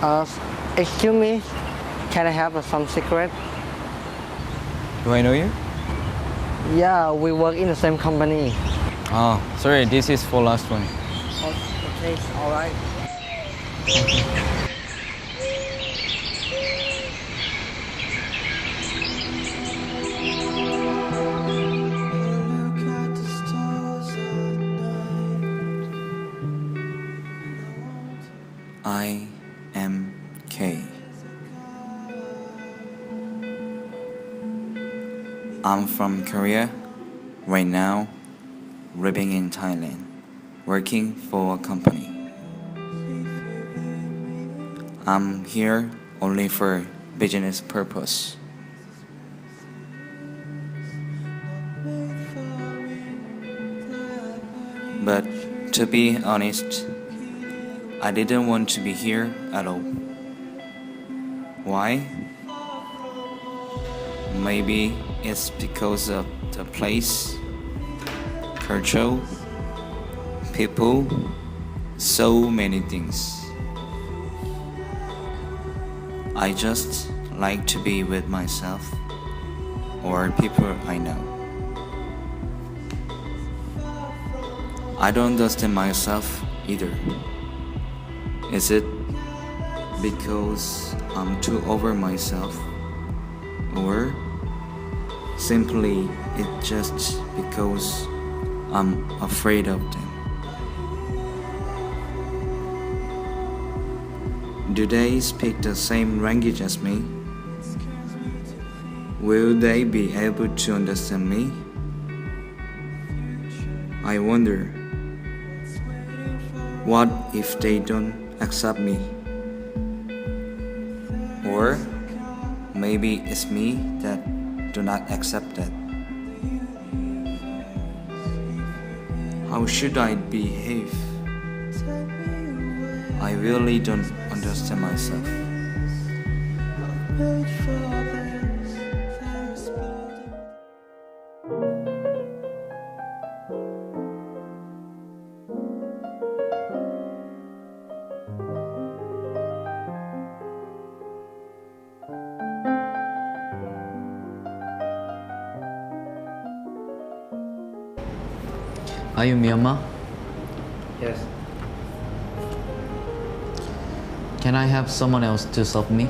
Uh, Excuse me, can I have some secret? Do I know you? Yeah, we work in the same company. Oh, sorry, this is for last one. Okay, all right. I am K. I'm from Korea. Right now, living in Thailand, working for a company. I'm here only for business purpose. But to be honest, I didn't want to be here at all. Why? Maybe it's because of the place, culture, people, so many things. I just like to be with myself or people I know. I don't understand myself either. Is it because I'm too over myself? Or simply it's just because I'm afraid of them? Do they speak the same language as me? Will they be able to understand me? I wonder, what if they don't accept me? Or maybe it's me that do not accept that. How should I behave? I really don't understand myself. Are you Myanmar? Yes. Can I have someone else to serve me?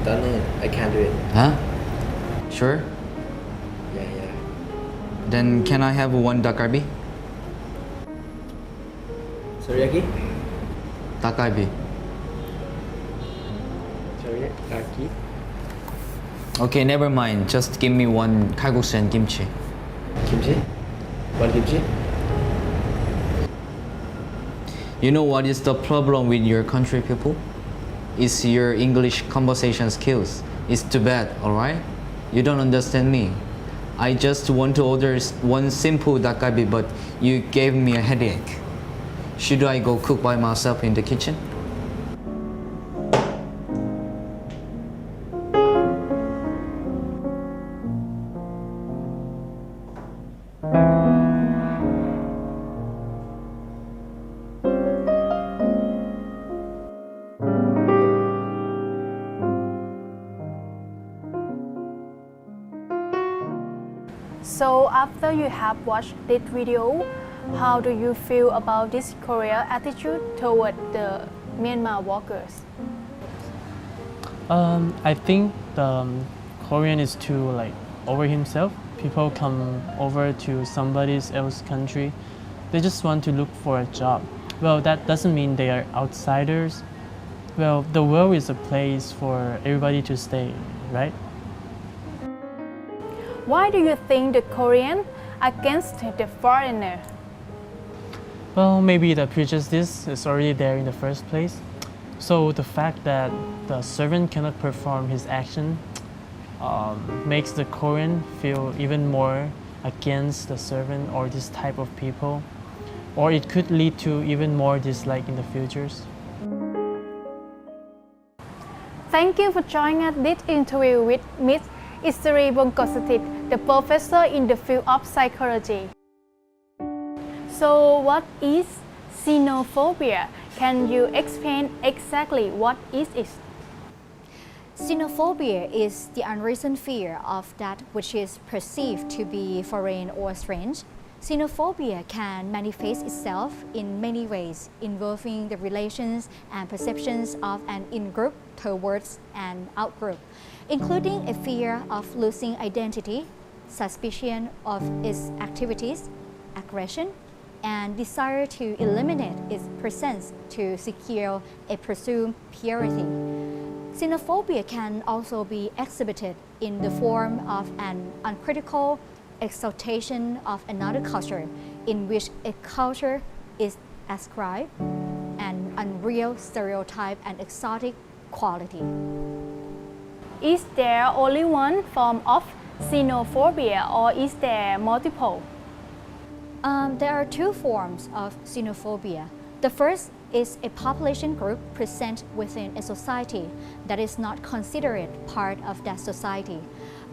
Done it. I can't do it. Huh? Sure? Yeah. Then can I have one dakarbi? Teriyaki? Dakarbi. Teriyaki? Okay, never mind. Just give me one kalguksu and kimchi. Kimchi? What kimchi? You know what is the problem with your country people? It's your English conversation skills. It's too bad, alright? You don't understand me. I just want to order one simple dakarbi, but you gave me a headache. Should I go cook by myself in the kitchen? So after you have watched this video, how do you feel about this Korea attitude toward the Myanmar workers? I think the Korean is too over himself. People come over to somebody else's country. They just want to look for a job. Well, that doesn't mean they are outsiders. Well, the world is a place for everybody to stay, right? Why do you think the Korean against the foreigner? Well, maybe the prejudice is already there in the first place. So the fact that the servant cannot perform his action makes the Korean feel even more against the servant or this type of people. Or it could lead to even more dislike in the futures. Thank you for joining us this interview with Ms. Isri Bongkosatit, the professor in the field of psychology. So what is xenophobia? Can you explain exactly what is it? Xenophobia is the unreasoned fear of that which is perceived to be foreign or strange. Xenophobia can manifest itself in many ways, involving the relations and perceptions of an in-group towards an out-group, including a fear of losing identity, suspicion of its activities, aggression, and desire to eliminate its presence to secure a presumed purity. Xenophobia can also be exhibited in the form of an uncritical exaltation of another culture, in which a culture is ascribed an unreal stereotype and exotic quality. Is there only one form of xenophobia or is there multiple? There are two forms of xenophobia. The first is a population group present within a society that is not considered part of that society.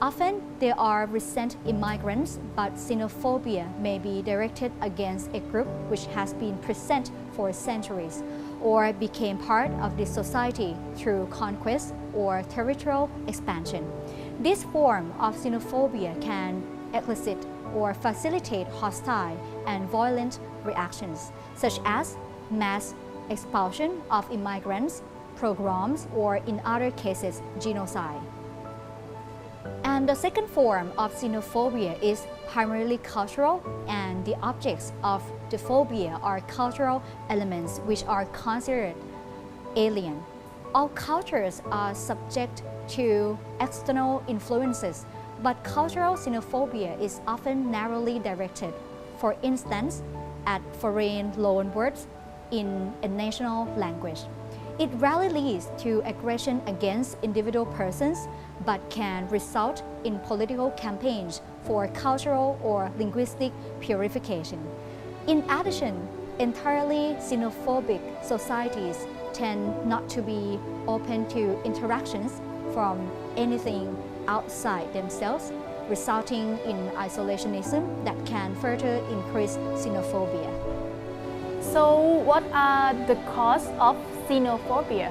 Often there are recent immigrants, but xenophobia may be directed against a group which has been present for centuries or became part of this society through conquest or territorial expansion. This form of xenophobia can elicit or facilitate hostile and violent reactions, such as mass expulsion of immigrants, pogroms, or in other cases, genocide. And the second form of xenophobia is primarily cultural, and the objects of the phobia are cultural elements which are considered alien. All cultures are subject to external influences, but cultural xenophobia is often narrowly directed, for instance, at foreign loanwords in a national language. It rarely leads to aggression against individual persons, but can result in political campaigns for cultural or linguistic purification. In addition, entirely xenophobic societies tend not to be open to interactions from anything outside themselves, resulting in isolationism that can further increase xenophobia. So what are the causes of xenophobia?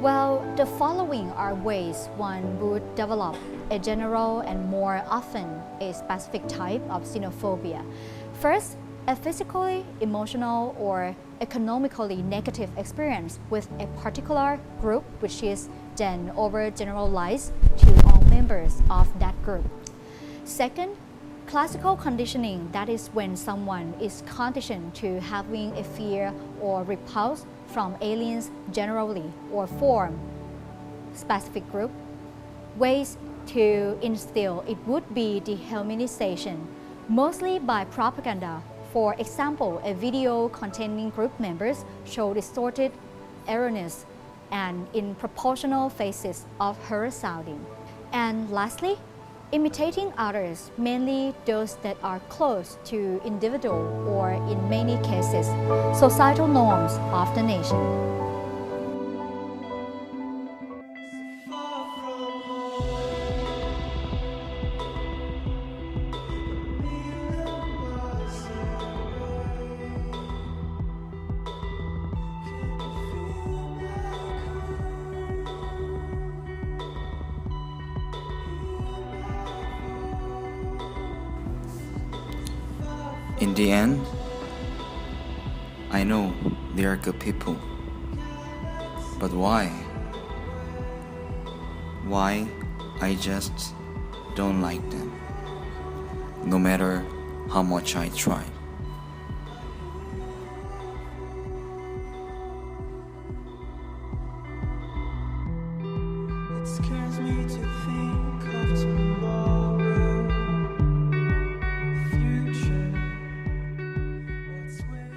Well, the following are ways one would develop a general and more often a specific type of xenophobia. First, a physically, emotional, or economically negative experience with a particular group which is then overgeneralized to all members of that group. Second, classical conditioning, that is when someone is conditioned to having a fear or repulse from aliens generally or form specific group. Ways to instill it would be dehumanization, mostly by propaganda. For example, a video containing group members show distorted, erroneous, and improportional faces of her sounding. And lastly, imitating others, mainly those that are close to individual or in many cases, societal norms of the nation. In the end, I know they are good people. But why? Why I just don't like them, no matter how much I try. It scares me to think